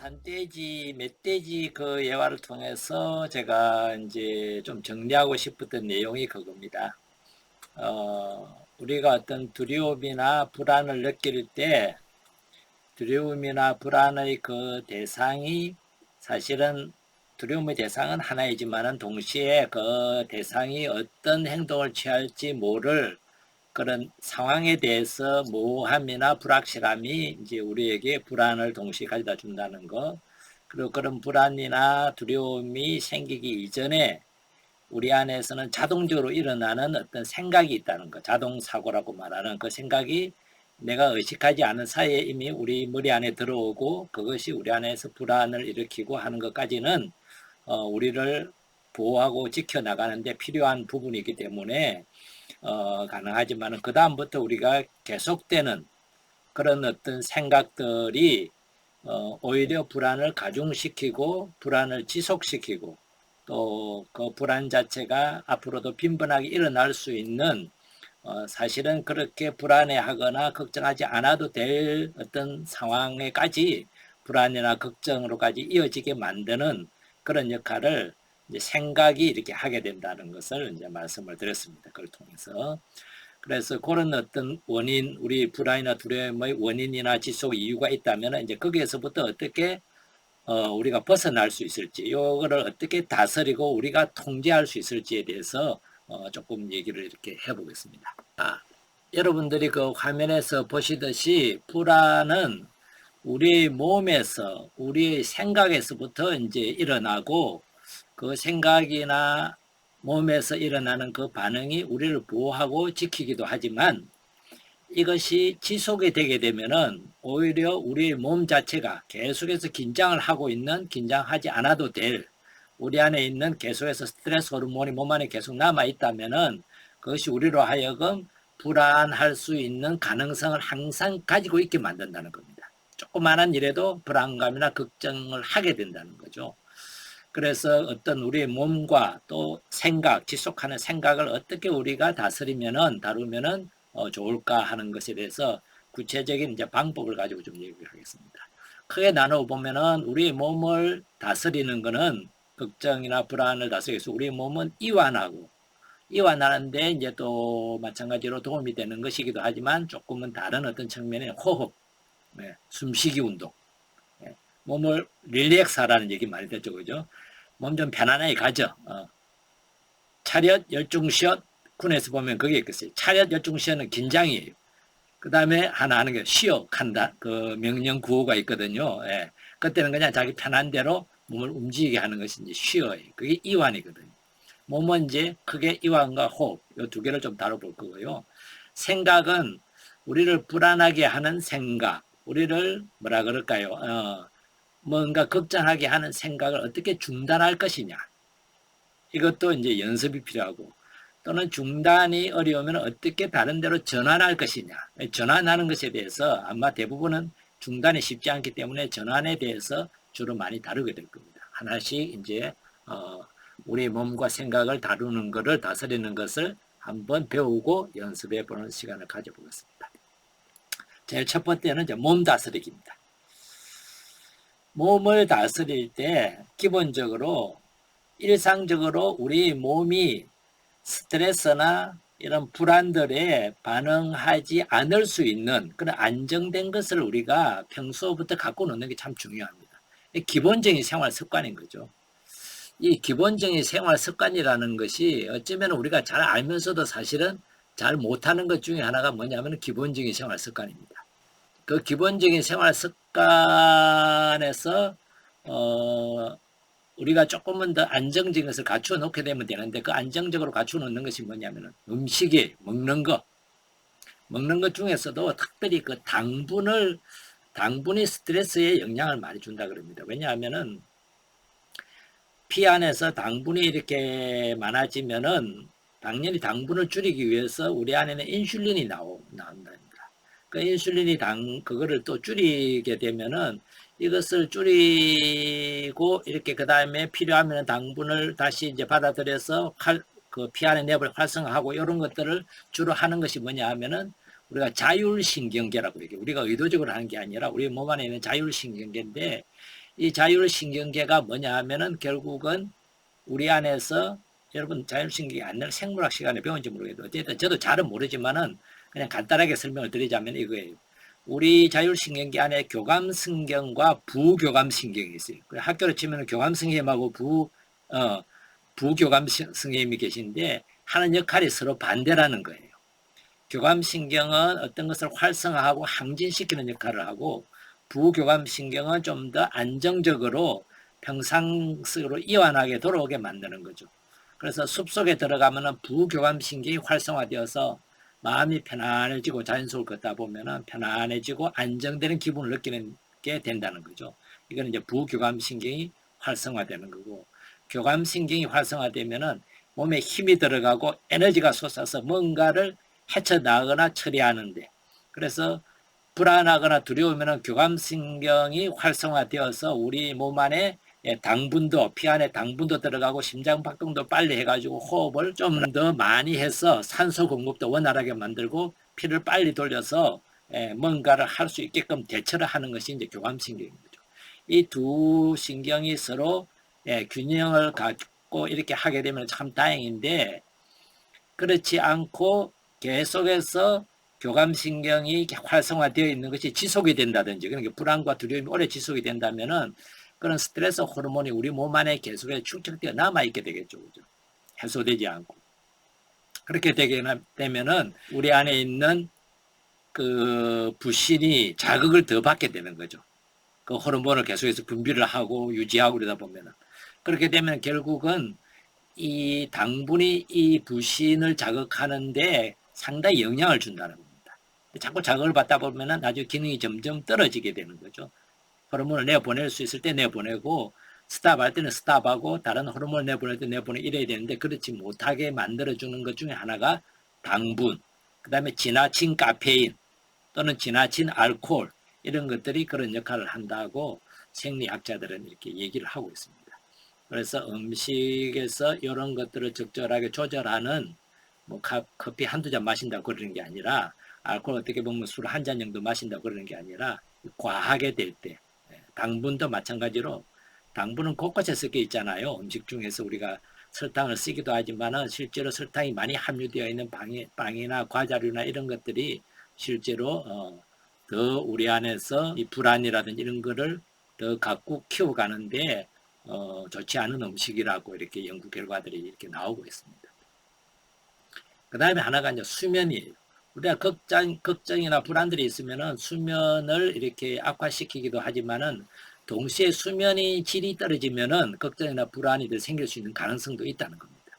산돼지, 멧돼지 그 예화를 통해서 제가 이제 좀 정리하고 싶었던 내용이 그겁니다. 우리가 어떤 두려움이나 불안을 느낄 때 두려움이나 불안의 그 대상이 사실은 두려움의 대상은 하나이지만은 동시에 그 대상이 어떤 행동을 취할지 모를 그런 상황에 대해서 모호함이나 불확실함이 이제 우리에게 불안을 동시에 가져다 준다는 거. 그리고 그런 불안이나 두려움이 생기기 이전에 우리 안에서는 자동적으로 일어나는 어떤 생각이 있다는 거. 자동사고라고 말하는 그 생각이 내가 의식하지 않은 사이에 이미 우리 머리 안에 들어오고 그것이 우리 안에서 불안을 일으키고 하는 것까지는 우리를 보호하고 지켜나가는데 필요한 부분이기 때문에 가능하지만 그 다음부터 우리가 계속되는 그런 어떤 생각들이 오히려 불안을 가중시키고 불안을 지속시키고 또 그 불안 자체가 앞으로도 빈번하게 일어날 수 있는 사실은 그렇게 불안해하거나 걱정하지 않아도 될 어떤 상황에까지 불안이나 걱정으로까지 이어지게 만드는 그런 역할을 이제 생각이 이렇게 하게 된다는 것을 이제 말씀을 드렸습니다. 그걸 통해서. 그래서 그런 어떤 원인, 우리 불안이나 두려움의 원인이나 지속 이유가 있다면 이제 거기에서부터 어떻게 우리가 벗어날 수 있을지, 이거를 어떻게 다스리고 우리가 통제할 수 있을지에 대해서 조금 얘기를 이렇게 해보겠습니다. 여러분들이 그 화면에서 보시듯이 불안은 우리 몸에서, 우리의 생각에서부터 이제 일어나고 그 생각이나 몸에서 일어나는 그 반응이 우리를 보호하고 지키기도 하지만 이것이 지속이 되게 되면은 오히려 우리 몸 자체가 계속해서 긴장을 하고 있는, 긴장하지 않아도 될 우리 안에 있는 계속해서 스트레스 호르몬이 몸 안에 계속 남아 있다면은 그것이 우리로 하여금 불안할 수 있는 가능성을 항상 가지고 있게 만든다는 겁니다. 조그마한 일에도 불안감이나 걱정을 하게 된다는 거죠. 그래서 어떤 우리의 몸과 또 생각, 지속하는 생각을 어떻게 우리가 다루면은 좋을까 하는 것에 대해서 구체적인 이제 방법을 가지고 좀 얘기를 하겠습니다. 크게 나눠 보면은 우리 몸을 다스리는 것은 걱정이나 불안을 다스리기 위해서 우리 몸은 이완하는데 이제 또 마찬가지로 도움이 되는 것이기도 하지만 조금은 다른 어떤 측면의 호흡, 숨쉬기 운동, 몸을 릴렉스하라는 얘기 많이 듣죠, 그죠? 몸 좀 편안하게 가져. 차렷 열중시엇 군에서 보면 그게 있겠어요. 차렷 열중시엇은 긴장이에요. 그 다음에 하나 하는 게 쉬어 간다. 그 명령 구호가 있거든요. 예. 그때는 그냥 자기 편한 대로 몸을 움직이게 하는 것이 이제 쉬어예요. 그게 이완이거든요. 몸은 이제 크게 이완과 호흡, 이 두 개를 좀 다뤄볼 거고요. 생각은 우리를 불안하게 하는 생각, 우리를 뭐라 그럴까요? 뭔가 걱정하게 하는 생각을 어떻게 중단할 것이냐. 이것도 이제 연습이 필요하고 또는 중단이 어려우면 어떻게 다른 데로 전환할 것이냐. 전환하는 것에 대해서 아마 대부분은 중단이 쉽지 않기 때문에 전환에 대해서 주로 많이 다루게 될 겁니다. 하나씩 이제 우리 몸과 생각을 다루는 것을 다스리는 것을 한번 배우고 연습해 보는 시간을 가져보겠습니다. 제일 첫 번째는 이제 몸 다스리기입니다. 몸을 다스릴 때 기본적으로 일상적으로 우리 몸이 스트레스나 이런 불안들에 반응하지 않을 수 있는 그런 안정된 것을 우리가 평소부터 갖고 놓는 게 참 중요합니다. 기본적인 생활 습관인 거죠. 이 기본적인 생활 습관이라는 것이 어쩌면 우리가 잘 알면서도 사실은 잘 못하는 것 중에 하나가 뭐냐면 기본적인 생활 습관입니다. 그 기본적인 생활 습관에서 우리가 조금은 더 안정적인 것을 갖추어 놓게 되면 되는데 그 안정적으로 갖추어 놓는 것이 뭐냐면 음식이 먹는 것 중에서도 특별히 그 당분이 스트레스에 영향을 많이 준다 그럽니다. 왜냐하면은 피 안에서 당분이 이렇게 많아지면은 당연히 당분을 줄이기 위해서 우리 안에는 인슐린이 나온다. 그 인슐린이 그거를 또 줄이게 되면은 이것을 줄이고 이렇게 그 다음에 필요하면 당분을 다시 이제 받아들여서 그 피 안에 내부를 활성화하고 이런 것들을 주로 하는 것이 뭐냐 하면은 우리가 자율신경계라고 그러게 우리가 의도적으로 하는 게 아니라 우리 몸 안에 있는 자율신경계인데 이 자율신경계가 뭐냐 하면은 결국은 우리 안에서 여러분 자율신경이 아니라 생물학 시간에 배운지 모르겠어요. 어쨌든 저도 잘은 모르지만은 그냥 간단하게 설명을 드리자면 이거예요. 우리 자율신경계 안에 교감신경과 부교감신경이 있어요. 학교로 치면 교감선생님하고 부교감선생님이 계신데 하는 역할이 서로 반대라는 거예요. 교감신경은 어떤 것을 활성화하고 항진시키는 역할을 하고 부교감신경은 좀 더 안정적으로 평상식으로 이완하게 돌아오게 만드는 거죠. 그래서 숲속에 들어가면은 부교감신경이 활성화되어서 마음이 편안해지고 자연속을 걷다 보면은 편안해지고 안정되는 기분을 느끼는 게 된다는 거죠. 이거는 이제 부교감신경이 활성화되는 거고, 교감신경이 활성화되면은 몸에 힘이 들어가고 에너지가 솟아서 뭔가를 헤쳐나가거나 처리하는데, 그래서 불안하거나 두려우면 교감신경이 활성화되어서 우리 몸 안에 당분도, 피 안에 당분도 들어가고 심장박동도 빨리 해가지고 호흡을 좀 더 많이 해서 산소 공급도 원활하게 만들고 피를 빨리 돌려서 뭔가를 할 수 있게끔 대처를 하는 것이 이제 교감신경인 거죠. 이 두 신경이 서로 균형을 갖고 이렇게 하게 되면 참 다행인데, 그렇지 않고 계속해서 교감신경이 활성화되어 있는 것이 지속이 된다든지, 그러니까 불안과 두려움이 오래 지속이 된다면은 그런 스트레스 호르몬이 우리 몸 안에 계속해서 축적되어 남아있게 되겠죠. 그죠? 해소되지 않고. 그렇게 되게 되면은 우리 안에 있는 그 부신이 자극을 더 받게 되는 거죠. 그 호르몬을 계속해서 분비를 하고 유지하고 그러다 보면은. 그렇게 되면 결국은 이 당분이 이 부신을 자극하는데 상당히 영향을 준다는 겁니다. 자꾸 자극을 받다 보면은 나중에 기능이 점점 떨어지게 되는 거죠. 호르몬을 내보낼 수 있을 때 내보내고 스탑할 때는 스탑하고 다른 호르몬을 내보낼 때 내보내 이래야 되는데 그렇지 못하게 만들어주는 것 중에 하나가 당분, 그 다음에 지나친 카페인 또는 지나친 알코올 이런 것들이 그런 역할을 한다고 생리학자들은 이렇게 얘기를 하고 있습니다. 그래서 음식에서 이런 것들을 적절하게 조절하는 뭐 커피 한두 잔 마신다고 그러는 게 아니라, 알코올 어떻게 보면 술 한 잔 정도 마신다고 그러는 게 아니라 과하게 될 때, 당분도 마찬가지로 당분은 곳곳에 섞여 있잖아요. 음식 중에서 우리가 설탕을 쓰기도 하지만은 실제로 설탕이 많이 함유되어 있는 빵이나 과자류나 이런 것들이 실제로 더 우리 안에서 이 불안이라든지 이런 거를 더 갖고 키워가는데 좋지 않은 음식이라고 이렇게 연구 결과들이 이렇게 나오고 있습니다. 그 다음에 하나가 이제 수면이에요. 우리가 걱정이나 불안들이 있으면은 수면을 이렇게 악화시키기도 하지만은 동시에 수면이 질이 떨어지면은 걱정이나 불안이 더 생길 수 있는 가능성도 있다는 겁니다.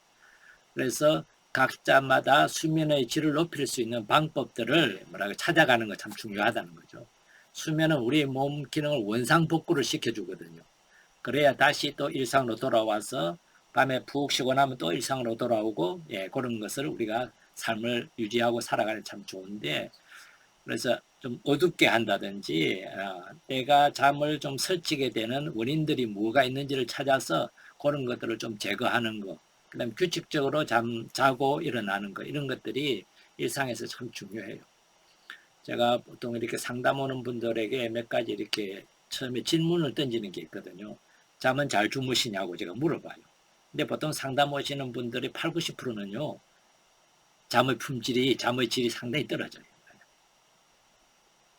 그래서 각자마다 수면의 질을 높일 수 있는 방법들을 찾아가는 거 참 중요하다는 거죠. 수면은 우리 몸 기능을 원상복구를 시켜주거든요. 그래야 다시 또 일상으로 돌아와서 밤에 푹 쉬고 나면 또 일상으로 돌아오고, 그런 것을 우리가 삶을 유지하고 살아가는 참 좋은데, 그래서 좀 어둡게 한다든지 내가 잠을 좀 설치게 되는 원인들이 뭐가 있는지를 찾아서 그런 것들을 좀 제거하는 거, 그 다음에 규칙적으로 자고 일어나는 거, 이런 것들이 일상에서 참 중요해요. 제가 보통 이렇게 상담 오는 분들에게 몇 가지 이렇게 처음에 질문을 던지는 게 있거든요. 잠은 잘 주무시냐고 제가 물어봐요. 근데 보통 상담 오시는 분들이 8, 90%는요. 잠의 질이 상당히 떨어져요.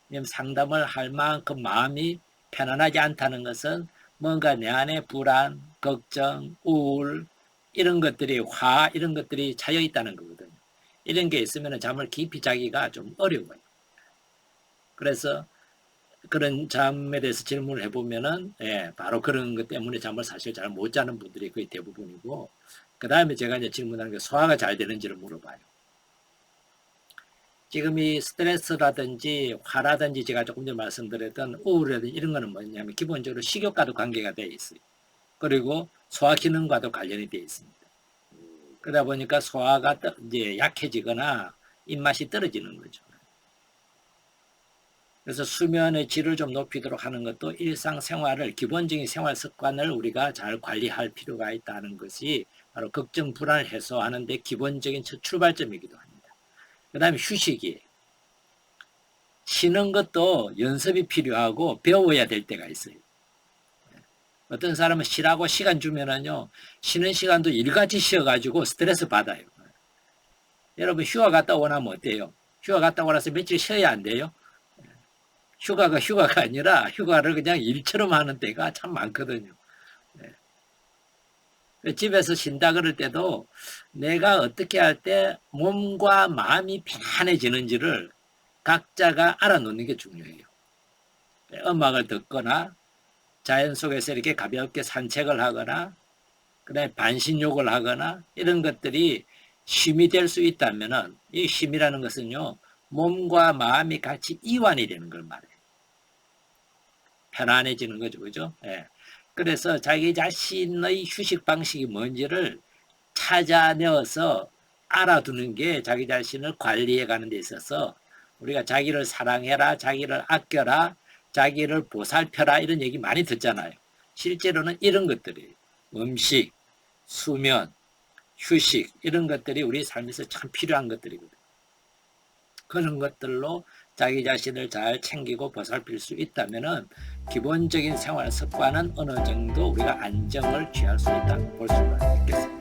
왜냐하면 상담을 할 만큼 마음이 편안하지 않다는 것은 뭔가 내 안에 불안, 걱정, 우울, 이런 것들이 이런 것들이 차여 있다는 거거든요. 이런 게 있으면 잠을 깊이 자기가 좀 어려워요. 그래서 그런 잠에 대해서 질문을 해보면은, 바로 그런 것 때문에 잠을 사실 잘 못 자는 분들이 거의 대부분이고, 그 다음에 제가 이제 질문하는 게 소화가 잘 되는지를 물어봐요. 지금 이 스트레스라든지 화라든지 제가 조금 전에 말씀드렸던 우울이라든지 이런 거는 뭐냐면 기본적으로 식욕과도 관계가 되어 있어요. 그리고 소화 기능과도 관련이 되어 있습니다. 그러다 보니까 소화가 이제 약해지거나 입맛이 떨어지는 거죠. 그래서 수면의 질을 좀 높이도록 하는 것도 일상생활을, 기본적인 생활 습관을 우리가 잘 관리할 필요가 있다는 것이 바로 걱정, 불안을 해소하는 데 기본적인 첫 출발점이기도 합니다. 그 다음에 휴식이에요. 쉬는 것도 연습이 필요하고 배워야 될 때가 있어요. 어떤 사람은 쉬라고 시간 주면은요, 쉬는 시간도 일같이 쉬어가지고 스트레스 받아요. 여러분 휴가 갔다 오나면 어때요? 휴가 갔다 오라서 며칠 쉬어야 안 돼요? 휴가가 아니라 휴가를 그냥 일처럼 하는 때가 참 많거든요. 집에서 쉰다 그럴 때도 내가 어떻게 할 때 몸과 마음이 편안해지는지를 각자가 알아놓는 게 중요해요. 음악을 듣거나 자연 속에서 이렇게 가볍게 산책을 하거나 그다음에 반신욕을 하거나 이런 것들이 쉼이 될 수 있다면은 이 쉼이라는 것은요 몸과 마음이 같이 이완이 되는 걸 말해요. 편안해지는 거죠, 그죠? 예. 그래서 자기 자신의 휴식 방식이 뭔지를 찾아내어서 알아두는 게 자기 자신을 관리해 가는 데 있어서 우리가 자기를 사랑해라, 자기를 아껴라, 자기를 보살펴라 이런 얘기 많이 듣잖아요. 실제로는 이런 것들이 음식, 수면, 휴식 이런 것들이 우리 삶에서 참 필요한 것들이거든요. 그런 것들로 자기 자신을 잘 챙기고 보살필 수 있다면 기본적인 생활 습관은 어느 정도 우리가 안정을 취할 수 있다고 볼 수가 있겠습니다.